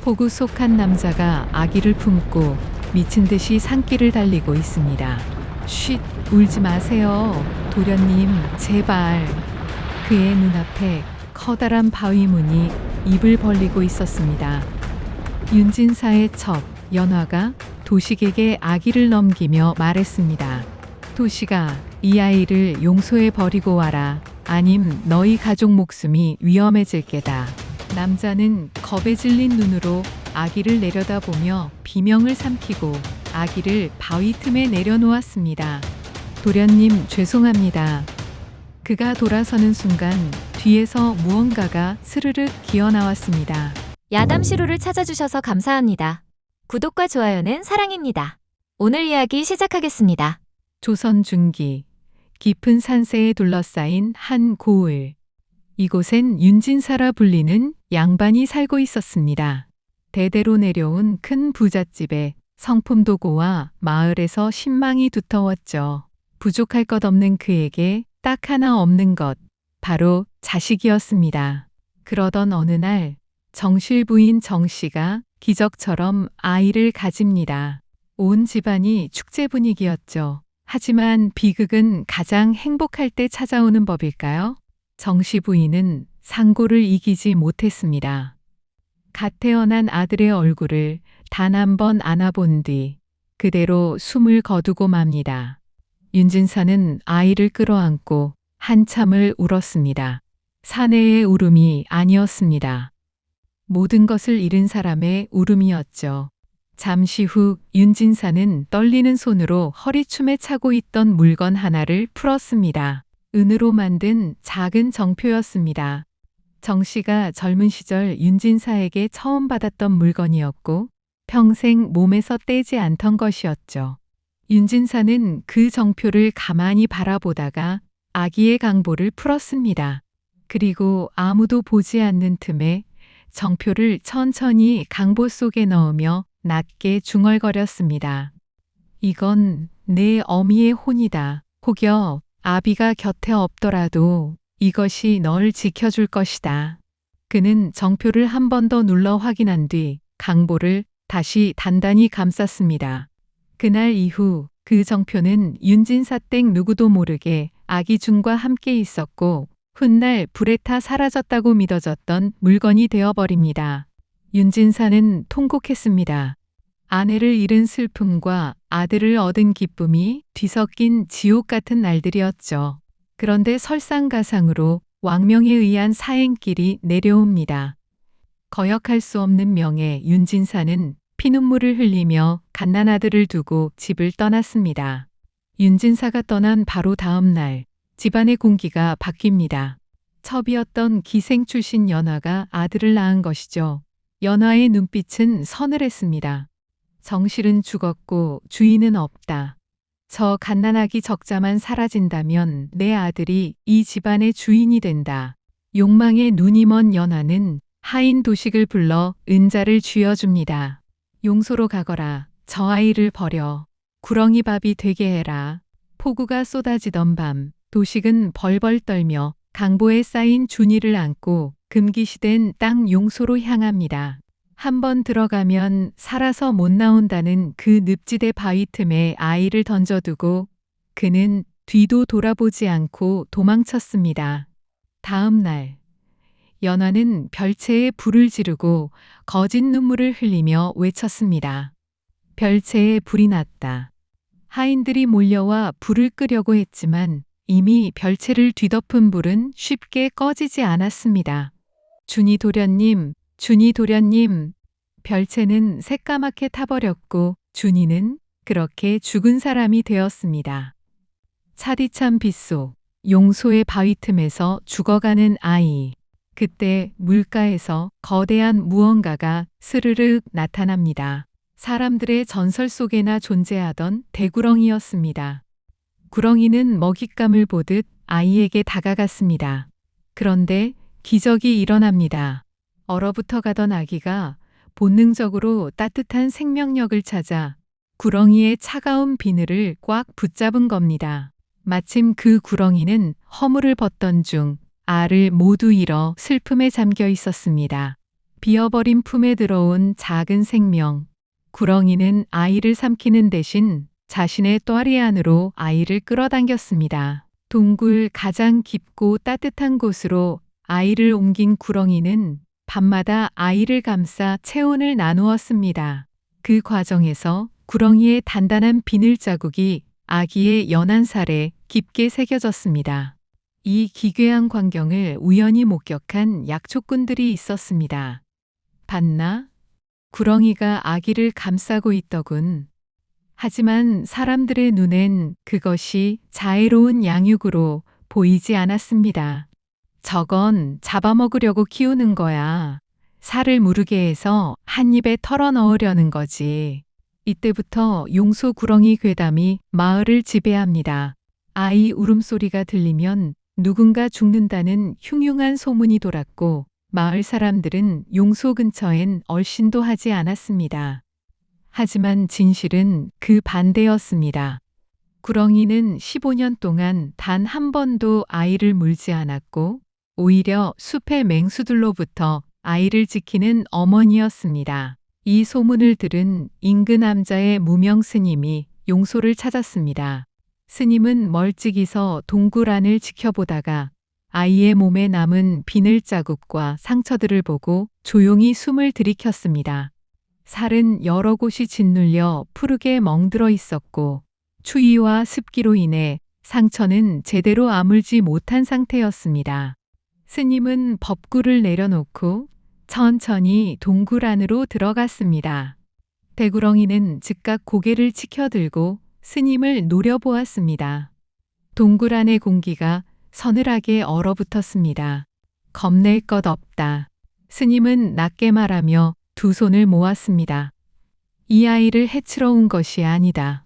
폭우 속 한 남자가 아기를 품고 미친 듯이 산길을 달리고 있습니다. 쉿, 울지 마세요. 도련님, 제발. 그의 눈앞에 커다란 바위문이 입을 벌리고 있었습니다. 윤진사의 첩, 연화가 도식에게 아기를 넘기며 말했습니다. 도식아, 이 아이를 용소에 버리고 와라. 아님 너희 가족 목숨이 위험해질 게다. 남자는 겁에 질린 눈으로 아기를 내려다보며 비명을 삼키고 아기를 바위 틈에 내려놓았습니다. 도련님, 죄송합니다. 그가 돌아서는 순간 뒤에서 무언가가 스르륵 기어나왔습니다. 야담시루를 찾아주셔서 감사합니다. 구독과 좋아요는 사랑입니다. 오늘 이야기 시작하겠습니다. 조선 중기, 깊은 산세에 둘러싸인 한 고을. 이곳엔 윤진사라 불리는 양반이 살고 있었습니다. 대대로 내려온 큰 부잣집에 성품도고와 마을에서 신망이 두터웠죠. 부족할 것 없는 그에게 딱 하나 없는 것, 바로 자식이었습니다. 그러던 어느 날 정실 부인 정씨가 기적처럼 아이를 가집니다. 온 집안이 축제 분위기였죠. 하지만 비극은 가장 행복할 때 찾아오는 법일까요? 정씨 부인은 상고를 이기지 못했습니다. 갓 태어난 아들의 얼굴을 단 한 번 안아본 뒤 그대로 숨을 거두고 맙니다. 윤진사는 아이를 끌어안고 한참을 울었습니다. 사내의 울음이 아니었습니다. 모든 것을 잃은 사람의 울음이었죠. 잠시 후 윤진사는 떨리는 손으로 허리춤에 차고 있던 물건 하나를 풀었습니다. 은으로 만든 작은 정표였습니다. 정 씨가 젊은 시절 윤진사에게 처음 받았던 물건이었고 평생 몸에서 떼지 않던 것이었죠. 윤진사는 그 정표를 가만히 바라보다가 아기의 강보를 풀었습니다. 그리고 아무도 보지 않는 틈에 정표를 천천히 강보 속에 넣으며 낮게 중얼거렸습니다. 이건 내 어미의 혼이다. 혹여 아비가 곁에 없더라도 이것이 널 지켜줄 것이다. 그는 정표를 한 번 더 눌러 확인한 뒤 강보를 다시 단단히 감쌌습니다. 그날 이후 그 정표는 윤진사 댁 누구도 모르게 아기 중과 함께 있었고 훗날 불에 타 사라졌다고 믿어졌던 물건이 되어버립니다. 윤진사는 통곡했습니다. 아내를 잃은 슬픔과 아들을 얻은 기쁨이 뒤섞인 지옥 같은 날들이었죠. 그런데 설상가상으로 왕명에 의한 사행길이 내려옵니다. 거역할 수 없는 명에 윤진사는 피눈물을 흘리며 갓난아들을 두고 집을 떠났습니다. 윤진사가 떠난 바로 다음 날 집안의 공기가 바뀝니다. 첩이었던 기생 출신 연화가 아들을 낳은 것이죠. 연화의 눈빛은 서늘했습니다. 정실은 죽었고 주인은 없다. 저 갓난아기 적자만 사라진다면 내 아들이 이 집안의 주인이 된다. 욕망에 눈이 먼 연화는 하인 도식을 불러 은자를 쥐어줍니다. 용소로 가거라. 저 아이를 버려. 구렁이 밥이 되게 해라. 폭우가 쏟아지던 밤 도식은 벌벌 떨며 강보에 쌓인 준이를 안고 금기시된 땅 용소로 향합니다. 한번 들어가면 살아서 못 나온다는 그 늪지대 바위 틈에 아이를 던져두고 그는 뒤도 돌아보지 않고 도망쳤습니다. 다음 날 연화는 별채에 불을 지르고 거짓 눈물을 흘리며 외쳤습니다. 별채에 불이 났다. 하인들이 몰려와 불을 끄려고 했지만 이미 별채를 뒤덮은 불은 쉽게 꺼지지 않았습니다. 준이 도련님, 준이 도련님. 별채는 새까맣게 타버렸고 준이는 그렇게 죽은 사람이 되었습니다. 차디찬 빗속, 용소의 바위 틈에서 죽어가는 아이. 그때 물가에서 거대한 무언가가 스르륵 나타납니다. 사람들의 전설 속에나 존재하던 대구렁이였습니다. 구렁이는 먹잇감을 보듯 아이에게 다가갔습니다. 그런데 기적이 일어납니다. 얼어붙어 가던 아기가 본능적으로 따뜻한 생명력을 찾아 구렁이의 차가운 비늘을 꽉 붙잡은 겁니다. 마침 그 구렁이는 허물을 벗던 중 알을 모두 잃어 슬픔에 잠겨 있었습니다. 비어버린 품에 들어온 작은 생명. 구렁이는 아이를 삼키는 대신 자신의 또아리 안으로 아이를 끌어당겼습니다. 동굴 가장 깊고 따뜻한 곳으로 아이를 옮긴 구렁이는 밤마다 아이를 감싸 체온을 나누었습니다. 그 과정에서 구렁이의 단단한 비늘 자국이 아기의 연한 살에 깊게 새겨졌습니다. 이 기괴한 광경을 우연히 목격한 약초꾼들이 있었습니다. 봤나? 구렁이가 아기를 감싸고 있더군. 하지만 사람들의 눈엔 그것이 자애로운 양육으로 보이지 않았습니다. 저건 잡아먹으려고 키우는 거야. 살을 무르게 해서 한 입에 털어 넣으려는 거지. 이때부터 용소 구렁이 괴담이 마을을 지배합니다. 아이 울음소리가 들리면 누군가 죽는다는 흉흉한 소문이 돌았고 마을 사람들은 용소 근처엔 얼씬도 하지 않았습니다. 하지만 진실은 그 반대였습니다. 구렁이는 15년 동안 단 한 번도 아이를 물지 않았고 오히려 숲의 맹수들로부터 아이를 지키는 어머니였습니다. 이 소문을 들은 인근 남자의 무명 스님이 용소를 찾았습니다. 스님은 멀찍이서 동굴 안을 지켜보다가 아이의 몸에 남은 비늘 자국과 상처들을 보고 조용히 숨을 들이켰습니다. 살은 여러 곳이 짓눌려 푸르게 멍들어 있었고 추위와 습기로 인해 상처는 제대로 아물지 못한 상태였습니다. 스님은 법구를 내려놓고 천천히 동굴 안으로 들어갔습니다. 대구렁이는 즉각 고개를 치켜들고 스님을 노려보았습니다. 동굴 안의 공기가 서늘하게 얼어붙었습니다. 겁낼 것 없다. 스님은 낮게 말하며 두 손을 모았습니다. 이 아이를 해치러 온 것이 아니다.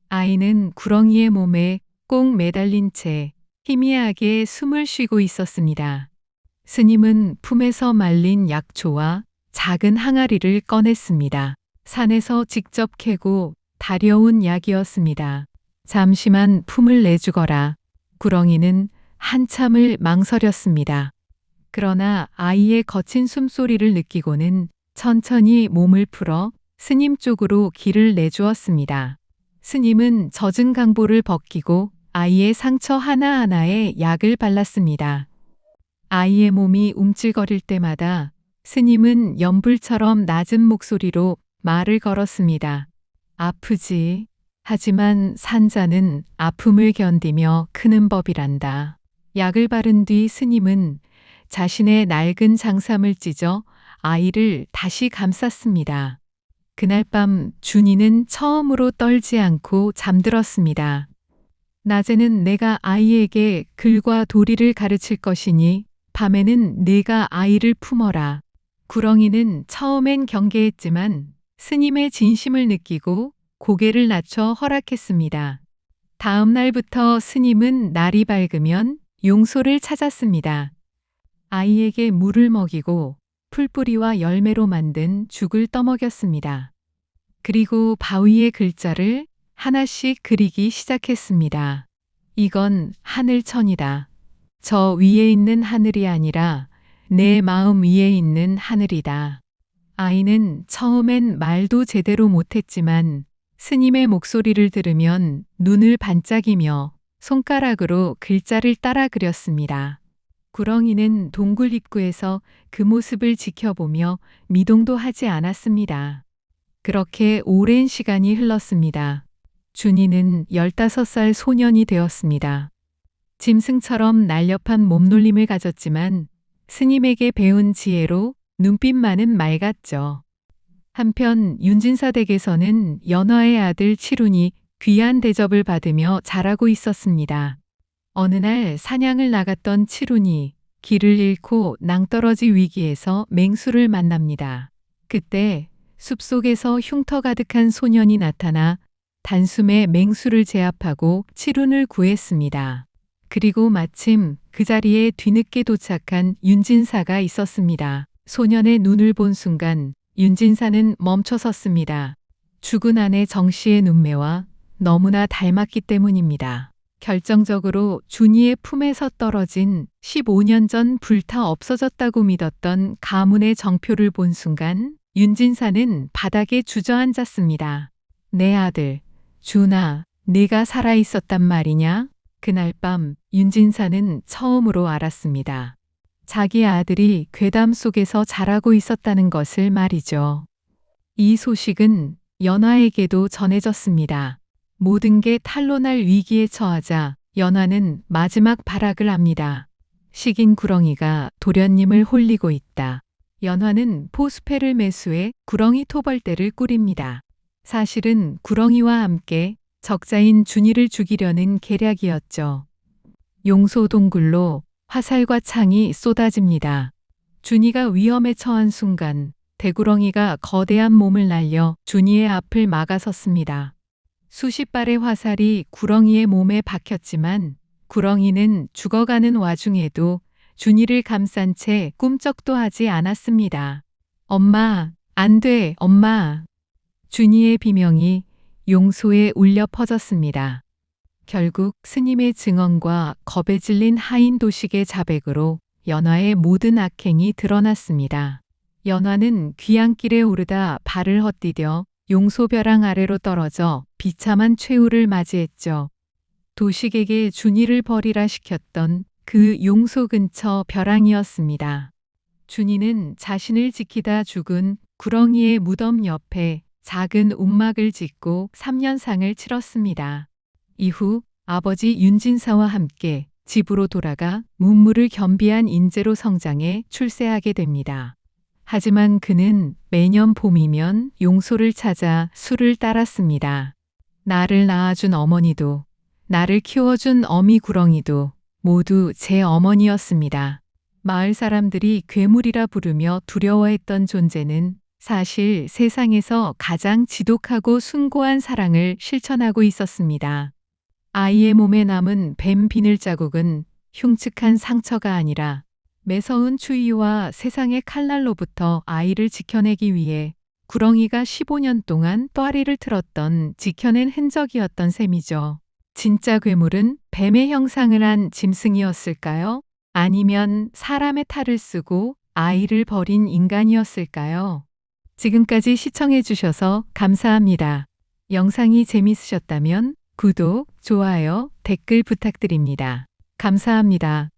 아이는 구렁이의 몸에 꼭 매달린 채 희미하게 숨을 쉬고 있었습니다. 스님은 품에서 말린 약초와 작은 항아리를 꺼냈습니다. 산에서 직접 캐고 다려온 약이었습니다. 잠시만 품을 내주거라. 구렁이는 한참을 망설였습니다. 그러나 아이의 거친 숨소리를 느끼고는 천천히 몸을 풀어 스님 쪽으로 길을 내주었습니다. 스님은 젖은 강보를 벗기고 아이의 상처 하나하나에 약을 발랐습니다. 아이의 몸이 움찔거릴 때마다 스님은 연불처럼 낮은 목소리로 말을 걸었습니다. 아프지. 하지만 산자는 아픔을 견디며 크는 법이란다. 약을 바른 뒤 스님은 자신의 낡은 장삼을 찢어 아이를 다시 감쌌습니다. 그날 밤 준이는 처음으로 떨지 않고 잠들었습니다. 낮에는 내가 아이에게 글과 도리를 가르칠 것이니 밤에는 내가 아이를 품어라. 구렁이는 처음엔 경계했지만 스님의 진심을 느끼고 고개를 낮춰 허락했습니다. 다음 날부터 스님은 날이 밝으면 용소를 찾았습니다. 아이에게 물을 먹이고 풀뿌리와 열매로 만든 죽을 떠먹였습니다. 그리고 바위의 글자를 하나씩 그리기 시작했습니다. 이건 하늘천이다. 저 위에 있는 하늘이 아니라 내 마음 위에 있는 하늘이다. 아이는 처음엔 말도 제대로 못했지만 스님의 목소리를 들으면 눈을 반짝이며 손가락으로 글자를 따라 그렸습니다. 구렁이는 동굴 입구에서 그 모습을 지켜보며 미동도 하지 않았습니다. 그렇게 오랜 시간이 흘렀습니다. 준이는 15살 소년이 되었습니다. 짐승처럼 날렵한 몸놀림을 가졌지만 스님에게 배운 지혜로 눈빛만은 맑았죠. 한편 윤진사 댁에서는 연화의 아들 칠훈이 귀한 대접을 받으며 자라고 있었습니다. 어느 날 사냥을 나갔던 칠훈이 길을 잃고 낭떠러지 위기에서 맹수를 만납니다. 그때 숲속에서 흉터 가득한 소년이 나타나 단숨에 맹수를 제압하고 칠훈을 구했습니다. 그리고 마침 그 자리에 뒤늦게 도착한 윤진사가 있었습니다. 소년의 눈을 본 순간 윤진사는 멈춰섰습니다. 죽은 아내 정씨의 눈매와 너무나 닮았기 때문입니다. 결정적으로 준이의 품에서 떨어진 15년 전 불타 없어졌다고 믿었던 가문의 정표를 본 순간 윤진사는 바닥에 주저앉았습니다. 내 아들, 준아, 네가 살아있었단 말이냐? 그날 밤 윤진사는 처음으로 알았습니다. 자기 아들이 괴담 속에서 자라고 있었다는 것을 말이죠. 이 소식은 연화에게도 전해졌습니다. 모든 게 탄로날 위기에 처하자 연화는 마지막 발악을 합니다. 식인 구렁이가 도련님을 홀리고 있다. 연화는 포스페를 매수해 구렁이 토벌대를 꾸립니다. 사실은 구렁이와 함께 적자인 준이를 죽이려는 계략이었죠. 용소 동굴로 화살과 창이 쏟아집니다. 준이가 위험에 처한 순간 대구렁이가 거대한 몸을 날려 준이의 앞을 막아섰습니다. 수십 발의 화살이 구렁이의 몸에 박혔지만 구렁이는 죽어가는 와중에도 준이를 감싼 채 꿈쩍도 하지 않았습니다. 엄마, 안 돼, 엄마. 준이의 비명이 용소에 울려 퍼졌습니다. 결국 스님의 증언과 겁에 질린 하인 도식의 자백으로 연화의 모든 악행이 드러났습니다. 연화는 귀향길에 오르다 발을 헛디뎌 용소벼랑 아래로 떨어져 비참한 최후를 맞이했죠. 도식에게 준이를 버리라 시켰던 그 용소 근처 벼랑이었습니다. 준이는 자신을 지키다 죽은 구렁이의 무덤 옆에 작은 움막을 짓고 3년상을 치렀습니다. 이후 아버지 윤진사와 함께 집으로 돌아가 문무를 겸비한 인재로 성장해 출세하게 됩니다. 하지만 그는 매년 봄이면 용소를 찾아 술을 따랐습니다. 나를 낳아준 어머니도 나를 키워준 어미 구렁이도 모두 제 어머니였습니다. 마을 사람들이 괴물이라 부르며 두려워했던 존재는 사실 세상에서 가장 지독하고 숭고한 사랑을 실천하고 있었습니다. 아이의 몸에 남은 뱀 비늘 자국은 흉측한 상처가 아니라 매서운 추위와 세상의 칼날로부터 아이를 지켜내기 위해 구렁이가 15년 동안 또아리를 틀었던 지켜낸 흔적이었던 셈이죠. 진짜 괴물은 뱀의 형상을 한 짐승이었을까요? 아니면 사람의 탈을 쓰고 아이를 버린 인간이었을까요? 지금까지 시청해 주셔서 감사합니다. 영상이 재밌으셨다면 구독, 좋아요, 댓글 부탁드립니다. 감사합니다.